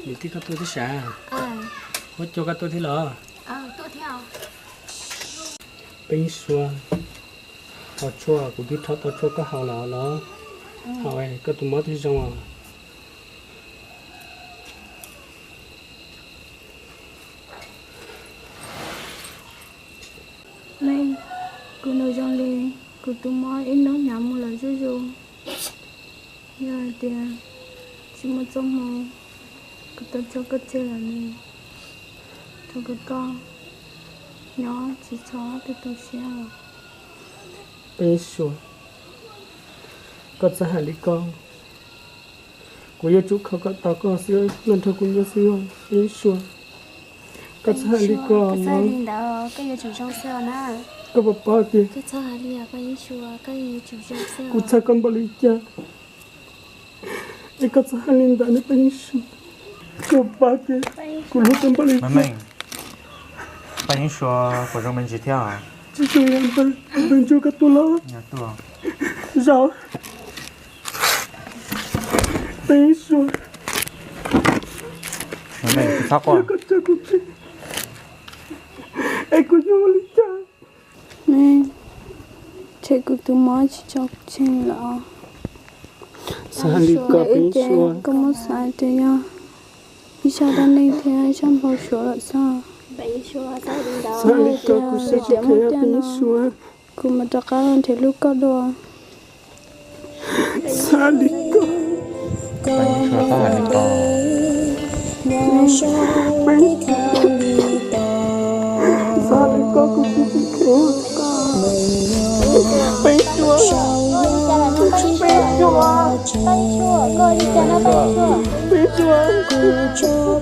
Vậy thì các tôi thì xả. À. Hốt cho các tôi thì lỡ. Tôi theo. Bên xua. Họ chua của cái thọ chua có hào lỡ lỡ. Hào ấy các tôi mất thì xong à. Này, cô nói trong đi, cô tôi mới ít nói nhảm một lần rồi rồi. Giờ thì chỉ một trong một, cô tôi cho cái chơi là này, cho cái con, nhỏ chỉ cho cái tôi xé rồi. Bên xua. Có sẽ hại đi con. Cô yêu chú không có tao con xưa, lần thôi cũng như xưa. Bên xua. Có sẽ hại đi con. Cái gì đó, cái gì chủ trong xe nè. Có bà ba kìa. Cái sao hại đi à, cái gì chùa, cái gì chủ trong xe. Cô cha con bà lý cha. Ê có sẽ hại lên đàn bên xua. Cô ba kìa. Cô lúc con bà lý cha. Mình bạn说của trong mình chỉ theo Chỉ cho em bên cho các tôi lo. nhà tôi Rồi. Bên xua. mình chỉ phát qua Có cha cô kìa. Ê cô nhớ lý cha. Nè, chị cứ tôi mới chỉ cho trên lọ. Sao đi có bên xua. Có một sai thế nha. Đi sao đang đi thế ai chẳng bao số là sao? Bên xua sao đi đó? Sao đi có cô sẽ chỉ khéo bên xua. Cô mà trả cá hơn thì lúc có đồ. Sao đi có. bạn说ta là có Sao đi có cô sẽ chỉ khéo. Bên xua. Bên xua. Cô đi cho nó bên xua. Bên xua.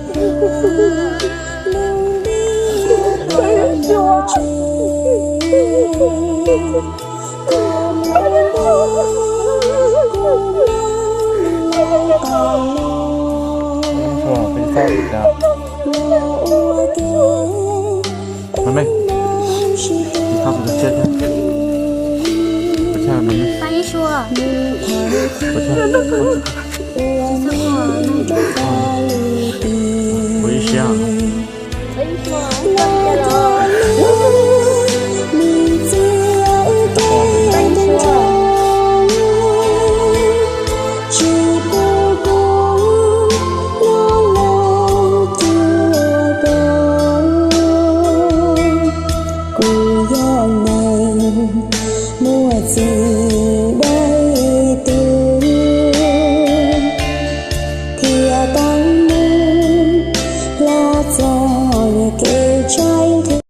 说被造的妹妹你看这个谢天不欠妹妹Bên xua.不欠我一想 Bên xua. Bên xua. Thì tặng